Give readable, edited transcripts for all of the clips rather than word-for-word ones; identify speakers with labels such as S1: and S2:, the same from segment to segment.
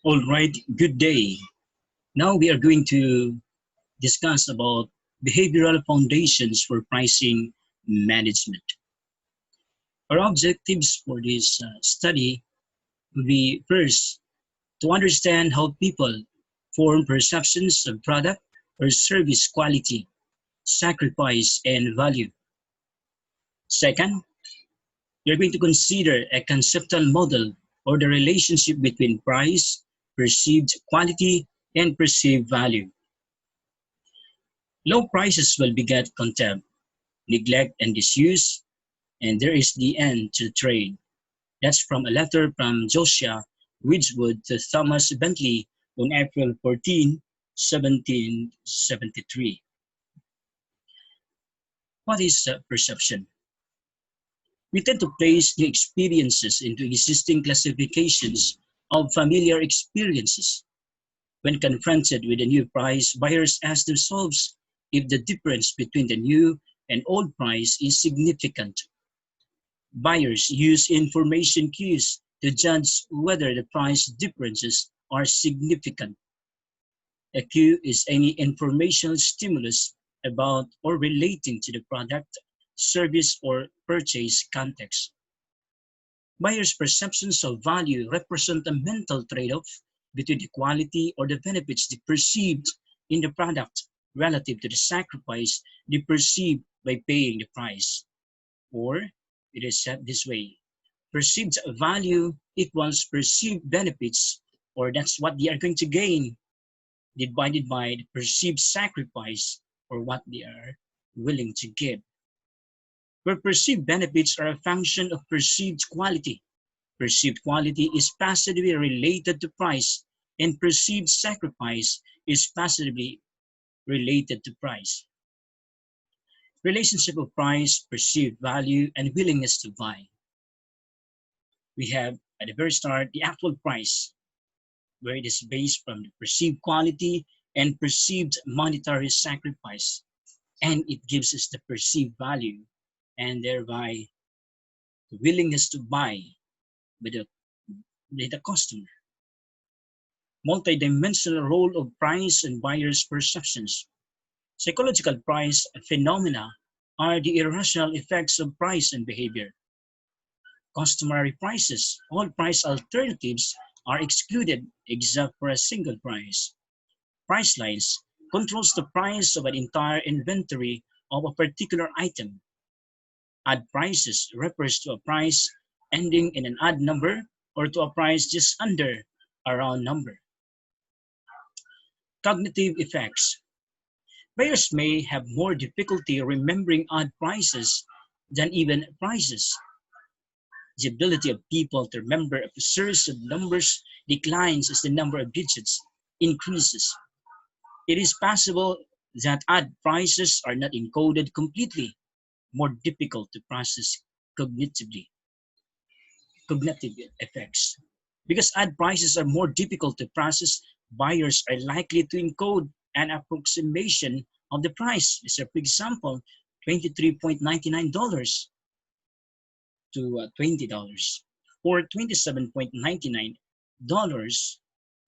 S1: All right, good day. Now we are going to discuss about behavioral foundations for pricing management. Our objectives for this study will be first, to understand how people form perceptions of product or service quality, sacrifice, and value. Second, we are going to consider a conceptual model or the relationship between price, perceived quality, and perceived value. Low prices will beget contempt, neglect, and disuse, and there is the end to trade. That's from a letter from Josiah Wedgwood to Thomas Bentley on April 14, 1773. What is perception? We tend to place new experiences into existing classifications of familiar experiences. When confronted with a new price, buyers ask themselves if the difference between the new and old price is significant. Buyers use information cues to judge whether the price differences are significant. A cue is any informational stimulus about or relating to the product, service, or purchase context. Buyers' perceptions of value represent a mental trade-off between the quality or the benefits they perceived in the product relative to the sacrifice they perceive by paying the price. Or, it is said this way, perceived value equals perceived benefits, or that's what they are going to gain, divided by the perceived sacrifice, or what they are willing to give. Where perceived benefits are a function of perceived quality, perceived quality is positively related to price, and perceived sacrifice is positively related to price. Relationship of price, perceived value, and willingness to buy. We have at the very start the actual price, where it is based from the perceived quality and perceived monetary sacrifice, and it gives us the perceived value and thereby the willingness to buy by the customer. Multidimensional role of price and buyer's perceptions. Psychological price phenomena are the irrational effects of price and behavior. Customary prices, all price alternatives are excluded except for a single price. Price lines controls the price of an entire inventory of a particular item. Odd prices refers to a price ending in an odd number or to a price just under a round number. Cognitive effects. Buyers may have more difficulty remembering odd prices than even prices. The ability of people to remember a series of numbers declines as the number of digits increases. It is possible that odd prices are not encoded completely, more difficult to process cognitively. Cognitive effects. Because odd prices are more difficult to process, buyers are likely to encode an approximation of the price. So, for example, $23.99 to $20, or $27.99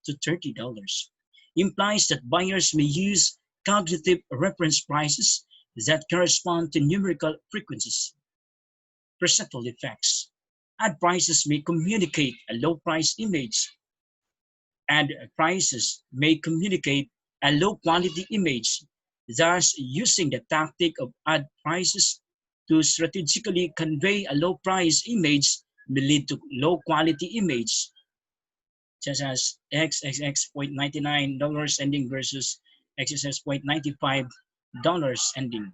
S1: to $30, implies that buyers may use cognitive reference prices that correspond to numerical frequencies. Perceptual effects. Odd prices may communicate a low price image. Odd prices may communicate a low quality image. Thus, using the tactic of odd prices to strategically convey a low price image may lead to low quality image, such as $XXX.99 ending versus $XXX.95 ending.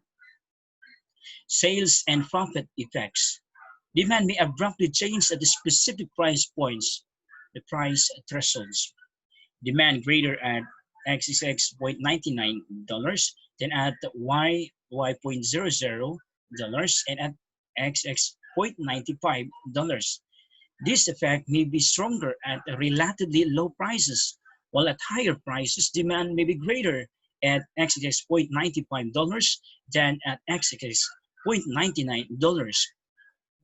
S1: Sales and profit effects. Demand may abruptly change at the specific price points, the price thresholds. Demand greater at $XXX.99 than at $YY.00 and at XX.95. This effect may be stronger at relatively low prices, while at higher prices, demand may be greater at $XXX.95 than at $XXX.99.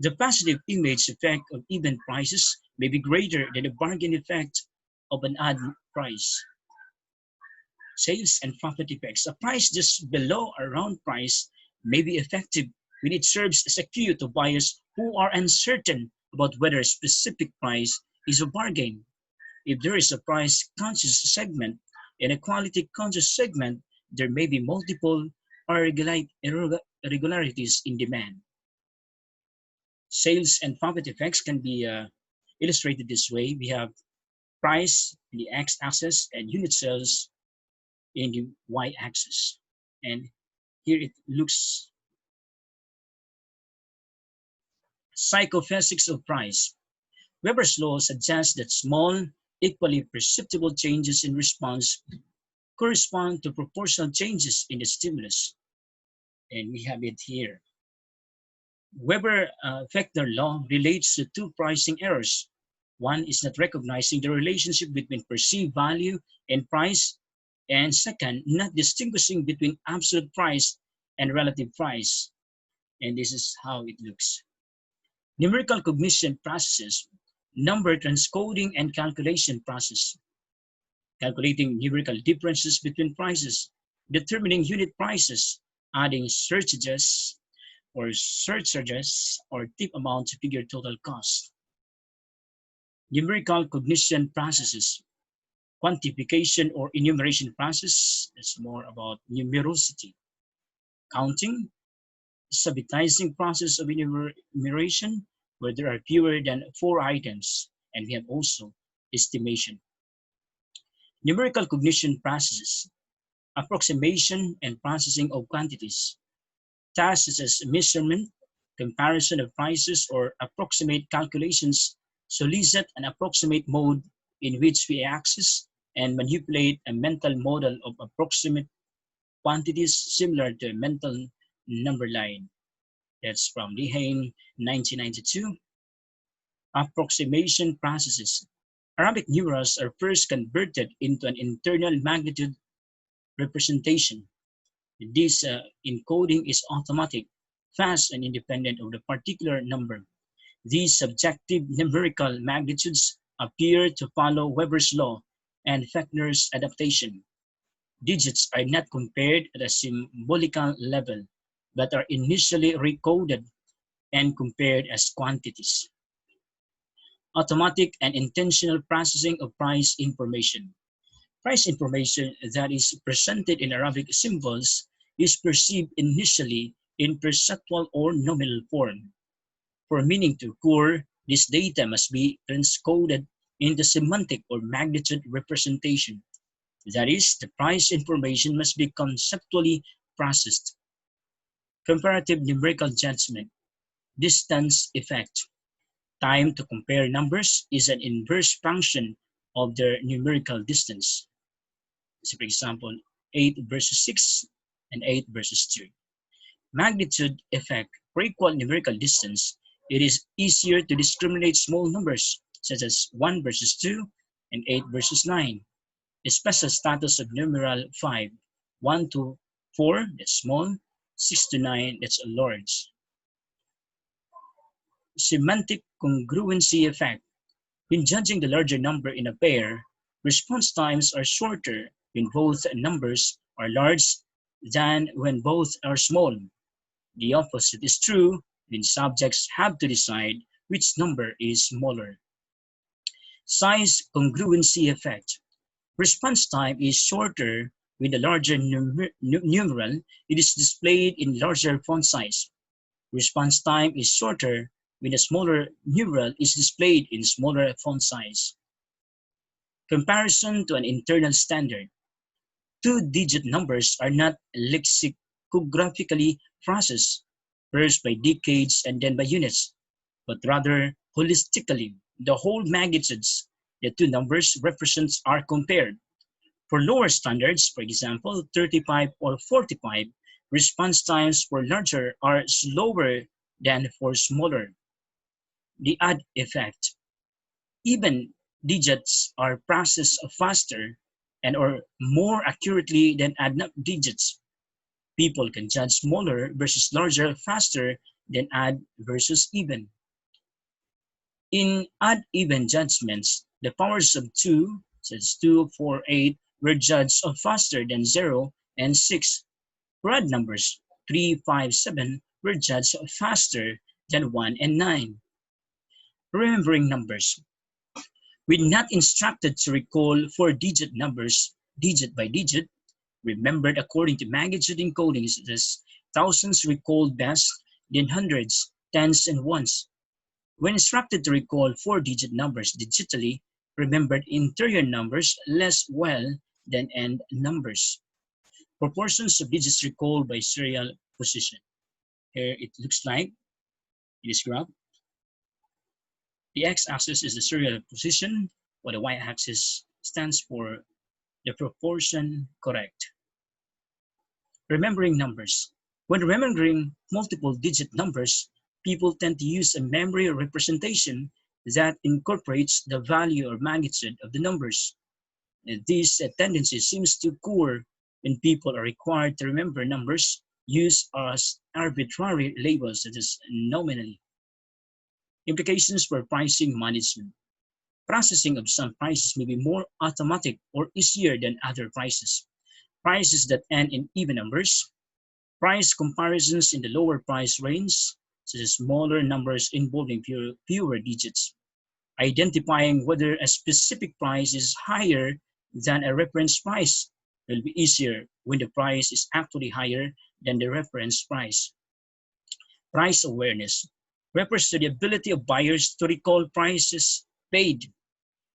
S1: The positive image effect of even prices may be greater than the bargain effect of an ad price. Sales and profit effects. A price just below a round price may be effective when it serves as a cue to buyers who are uncertain about whether a specific price is a bargain. If there is a price-conscious segment and a quality-conscious segment, there may be multiple irregularities in demand. Sales and profit effects can be illustrated this way. We have price in the x-axis and unit sales in the y-axis. And here it looks Psychophysics of Price. Weber's law suggests that small, equally perceptible changes in response correspond to proportional changes in the stimulus. And we have it here. Weber-Fechner law relates to two pricing errors. One is not recognizing the relationship between perceived value and price, and second, not distinguishing between absolute price and relative price. And this is how it looks. Numerical cognition processes, number transcoding and calculation process, calculating numerical differences between prices, determining unit prices, adding surcharges or tip amount to figure total cost. Numerical cognition processes, quantification or enumeration process, that's more about numerosity. Counting, subitizing process of enumeration, where there are fewer than 4 items, and we have also estimation. Numerical cognition processes, approximation and processing of quantities. Tasks such as measurement, comparison of prices, or approximate calculations solicit an approximate mode in which we access and manipulate a mental model of approximate quantities similar to a mental number line. That's from Lehane, 1992. Approximation processes. Arabic numerals are first converted into an internal magnitude representation. This encoding is automatic, fast, and independent of the particular number. These subjective numerical magnitudes appear to follow Weber's law and Fechner's adaptation. Digits are not compared at a symbolical level, but are initially recoded and compared as quantities. Automatic and intentional processing of price information. Price information that is presented in Arabic symbols is perceived initially in perceptual or nominal form. For meaning to occur, this data must be transcoded into semantic or magnitude representation. That is, the price information must be conceptually processed. Comparative numerical judgment. Distance effect. Time to compare numbers is an inverse function of their numerical distance. So for example, 8 versus 6 and 8 versus 2. Magnitude effect. For equal numerical distance, it is easier to discriminate small numbers such as 1 versus 2 and 8 versus 9. The special status of numeral 5, 1 to 4, that's small, 6 to 9, that's large. Semantic congruency effect. When judging the larger number in a pair, response times are shorter when both numbers are large than when both are small. The opposite is true when subjects have to decide which number is smaller. Size congruency effect. Response time is shorter when the larger numeral it is displayed in larger font size. Response time is shorter when the smaller numeral is displayed in smaller font size. Comparison to an internal standard. Two-digit numbers are not lexicographically processed, first by decades and then by units, but rather holistically. The whole magnitudes the two numbers represent are compared. For lower standards, for example, 35 or 45, response times for larger are slower than for smaller. The odd effect. Even digits are processed faster and or more accurately than odd digits. People can judge smaller versus larger faster than odd versus even. In odd-even judgments, the powers of 2 Says 2, 4, 8 were judged of faster than 0 and 6. For odd numbers, 3, 5, 7 were judged of faster than 1 and 9. Remembering numbers. We're not instructed to recall 4-digit numbers digit by digit, remembered according to magnitude encodings. Thus, thousands recalled best than hundreds, tens, and ones. When instructed to recall 4-digit numbers digitally, remembered interior numbers less well than end numbers. Proportions of digits recalled by serial position. Here it looks like in this graph. The x-axis is the serial position, while the y-axis stands for the proportion correct. Remembering numbers. When remembering multiple digit numbers, people tend to use a memory representation that incorporates the value or magnitude of the numbers. And this tendency seems to occur when people are required to remember numbers used as arbitrary labels, such as nominally. Implications for pricing management. Processing of some prices may be more automatic or easier than other prices. Prices that end in even numbers. Price comparisons in the lower price range, such as smaller numbers involving fewer digits. Identifying whether a specific price is higher than a reference price will be easier when the price is actually higher than the reference price. Price awareness refers to the ability of buyers to recall prices paid.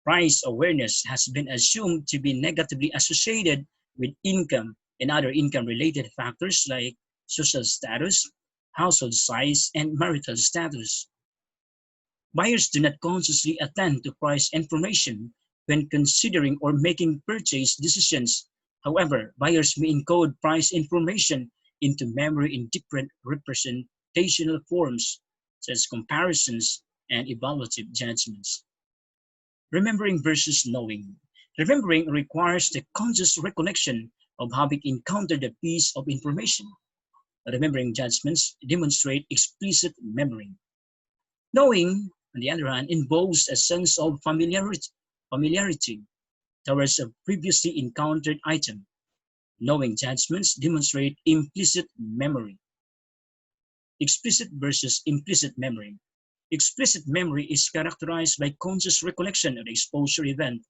S1: Price awareness has been assumed to be negatively associated with income and other income-related factors like social status, household size, and marital status. Buyers do not consciously attend to price information when considering or making purchase decisions. However, buyers may encode price information into memory in different representational forms, such as comparisons and evaluative judgments. Remembering versus knowing. Remembering requires the conscious recollection of having encountered a piece of information. Remembering judgments demonstrate explicit memory. Knowing, on the other hand, involves a sense of familiarity towards a previously encountered item. Knowing judgments demonstrate implicit memory. Explicit versus implicit memory. Explicit memory is characterized by conscious recollection of the exposure event,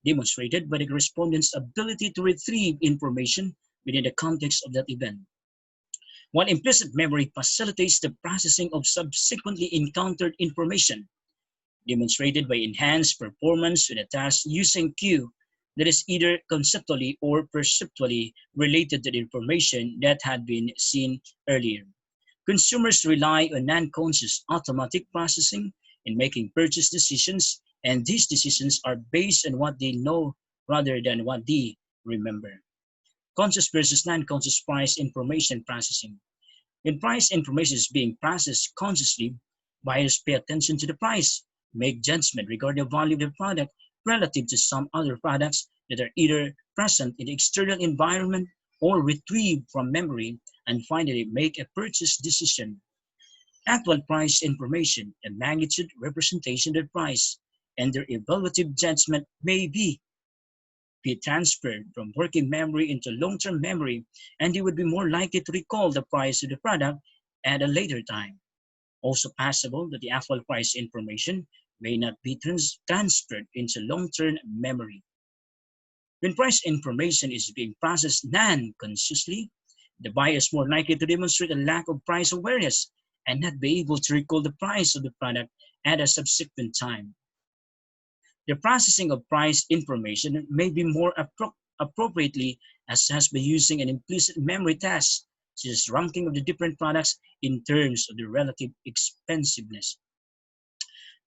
S1: demonstrated by the respondent's ability to retrieve information within the context of that event. While implicit memory facilitates the processing of subsequently encountered information, demonstrated by enhanced performance with a task using cue that is either conceptually or perceptually related to the information that had been seen earlier. Consumers rely on non-conscious automatic processing in making purchase decisions, and these decisions are based on what they know rather than what they remember. Conscious versus non-conscious price information processing. When price information is being processed consciously, buyers pay attention to the price, make judgment regarding the value of the product relative to some other products that are either present in the external environment or retrieved from memory, and finally make a purchase decision. Actual price information, a magnitude representation of the price, and their evaluative judgment may be transferred from working memory into long-term memory, and they would be more likely to recall the price of the product at a later time. Also possible that the actual price information may not be transferred into long-term memory. When price information is being processed non-consciously, the buyer is more likely to demonstrate a lack of price awareness and not be able to recall the price of the product at a subsequent time. The processing of price information may be more appropriately assessed by using an implicit memory test, such as ranking of the different products in terms of the relative expensiveness.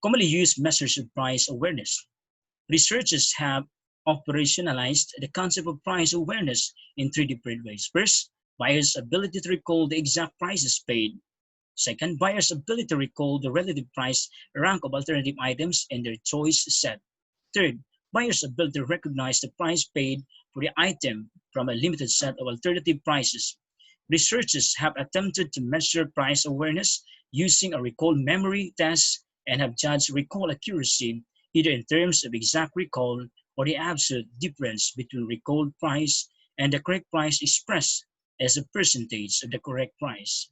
S1: Commonly used measures of price awareness. Researchers have operationalized the concept of price awareness in 3 different ways. First, buyers' ability to recall the exact prices paid. Second, buyers' ability to recall the relative price rank of alternative items in their choice set. Third, buyers' ability to recognize the price paid for the item from a limited set of alternative prices. Researchers have attempted to measure price awareness using a recall memory test and have judged recall accuracy either in terms of exact recall or the absolute difference between recalled price and the correct price expressed as a percentage of the correct price.